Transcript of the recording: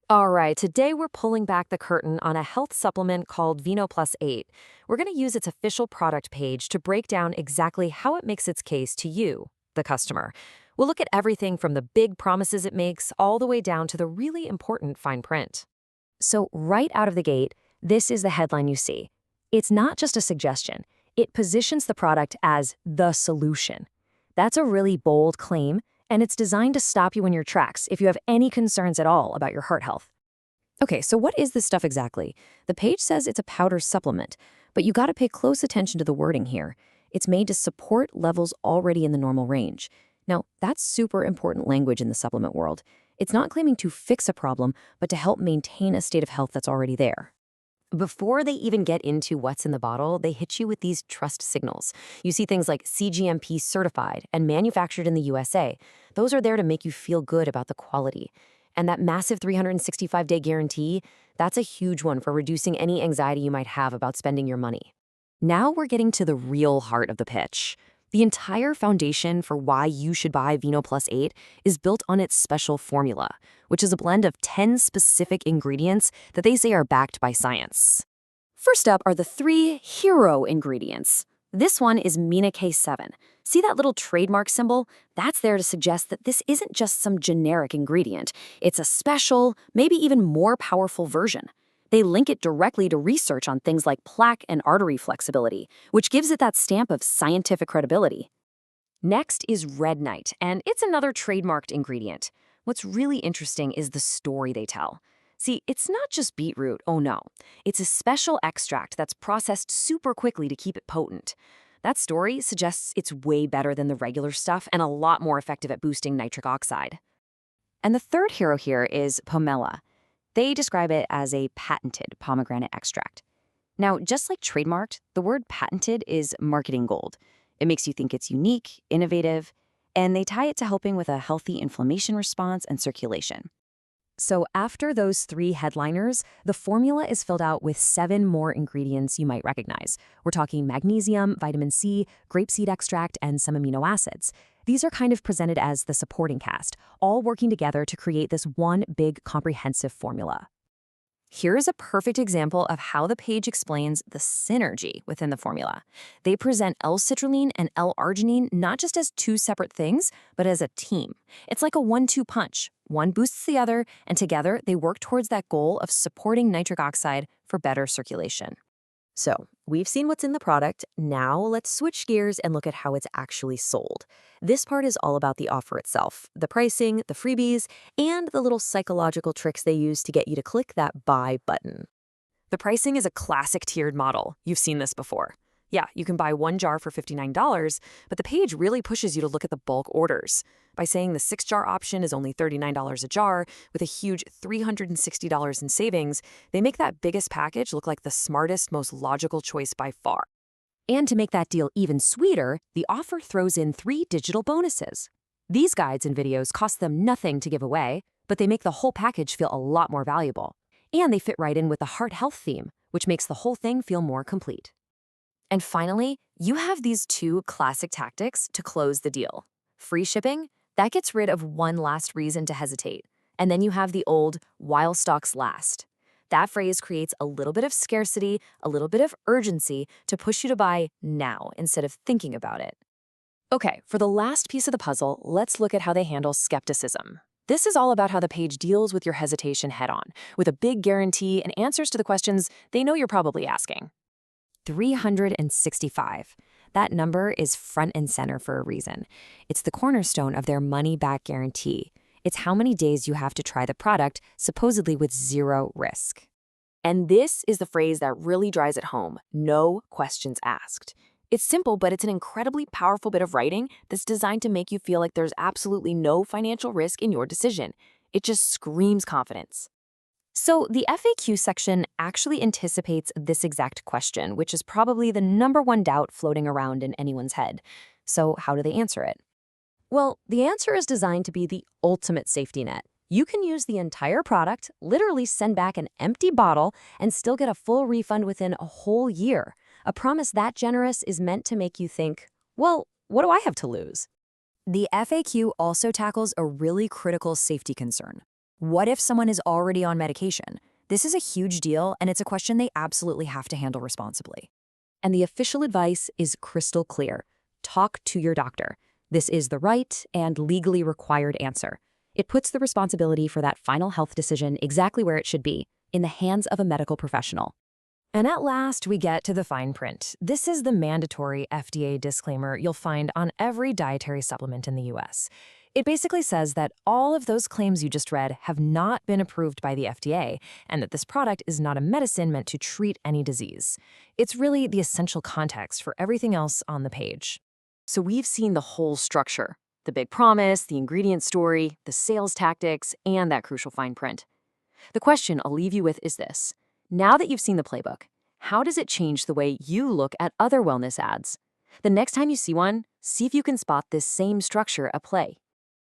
All right, today we're pulling back the curtain on a health supplement called VenoPlus 8. We're going to use its official product page to break down exactly how it makes its case to you, the customer. We'll look at everything from the big promises it makes all the way down to the really important fine print. So, right out of the gate, this is the headline you see. It's not just a suggestion, it positions the product as the solution. That's a really bold claim, and it's designed to stop you in your tracks if you have any concerns at all about your heart health. Okay, so what is this stuff exactly? The page says it's a powder supplement, but you gotta pay close attention to the wording here. It's made to support levels already in the normal range. Now, that's super important language in the supplement world. It's not claiming to fix a problem, but to help maintain a state of health that's already there. Before they even get into what's in the bottle, they hit you with these trust signals. You see things like CGMP certified and manufactured in the USA. Those are there to make you feel good about the quality. And that massive 365-day guarantee, that's a huge one for reducing any anxiety you might have about spending your money. Now we're getting to the real heart of the pitch. The entire foundation for why you should buy VenoPlus 8 is built on its special formula, which is a blend of 10 specific ingredients that they say are backed by science. First up are the 3 hero ingredients. This one is Mina K7. See that little trademark symbol? That's there to suggest that this isn't just some generic ingredient. It's a special, maybe even more powerful version. They link it directly to research on things like plaque and artery flexibility, which gives it that stamp of scientific credibility. Next is RedNite, and it's another trademarked ingredient. What's really interesting is the story they tell. See, it's not just beetroot, oh no. It's a special extract that's processed super quickly to keep it potent. That story suggests it's way better than the regular stuff and a lot more effective at boosting nitric oxide. And the third hero here is Pomella. They describe it as a patented pomegranate extract. Now, just like trademarked, the word patented is marketing gold. It makes you think it's unique, innovative, and they tie it to helping with a healthy inflammation response and circulation. So after those 3 headliners, the formula is filled out with 7 more ingredients you might recognize. We're talking magnesium, vitamin C, grapeseed extract, and some amino acids. These are kind of presented as the supporting cast, all working together to create this one big comprehensive formula. Here is a perfect example of how the page explains the synergy within the formula. They present L-citrulline and L-arginine not just as 2 separate things, but as a team. It's like a 1-2 punch. One boosts the other, and together they work towards that goal of supporting nitric oxide for better circulation. So, we've seen what's in the product. Now let's switch gears and look at how it's actually sold. This part is all about the offer itself, the pricing, the freebies, and the little psychological tricks they use to get you to click that buy button. The pricing is a classic tiered model. You've seen this before. Yeah, you can buy 1 jar for $59, but the page really pushes you to look at the bulk orders. By saying the 6-jar option is only $39 a jar, with a huge $360 in savings, they make that biggest package look like the smartest, most logical choice by far. And to make that deal even sweeter, the offer throws in 3 digital bonuses. These guides and videos cost them nothing to give away, but they make the whole package feel a lot more valuable. And they fit right in with the heart health theme, which makes the whole thing feel more complete. And finally, you have these 2 classic tactics to close the deal. Free shipping, that gets rid of one last reason to hesitate. And then you have the old, while stocks last. That phrase creates a little bit of scarcity, a little bit of urgency to push you to buy now instead of thinking about it. Okay, for the last piece of the puzzle, let's look at how they handle skepticism. This is all about how the page deals with your hesitation head-on, with a big guarantee and answers to the questions they know you're probably asking. 365. That number is front and center for a reason. It's the cornerstone of their money-back guarantee. It's how many days you have to try the product, supposedly with 0 risk. And this is the phrase that really drives it home: no questions asked. It's simple, but it's an incredibly powerful bit of writing that's designed to make you feel like there's absolutely no financial risk in your decision. It just screams confidence. So the FAQ section actually anticipates this exact question, which is probably the #1 doubt floating around in anyone's head. So how do they answer it? Well, the answer is designed to be the ultimate safety net. You can use the entire product, literally send back an empty bottle, and still get a full refund within a whole year. A promise that generous is meant to make you think, well, what do I have to lose? The FAQ also tackles a really critical safety concern: What if someone is already on medication? This is a huge deal, and it's a question they absolutely have to handle responsibly. And the official advice is crystal clear. Talk to your doctor. This is the right and legally required answer. It puts the responsibility for that final health decision exactly where it should be, in the hands of a medical professional. And at last, we get to the fine print. This is the mandatory FDA disclaimer you'll find on every dietary supplement in the US. It basically says that all of those claims you just read have not been approved by the FDA, and that this product is not a medicine meant to treat any disease. It's really the essential context for everything else on the page. So we've seen the whole structure, the big promise, the ingredient story, the sales tactics, and that crucial fine print. The question I'll leave you with is this. Now that you've seen the playbook, how does it change the way you look at other wellness ads? The next time you see one, see if you can spot this same structure at play.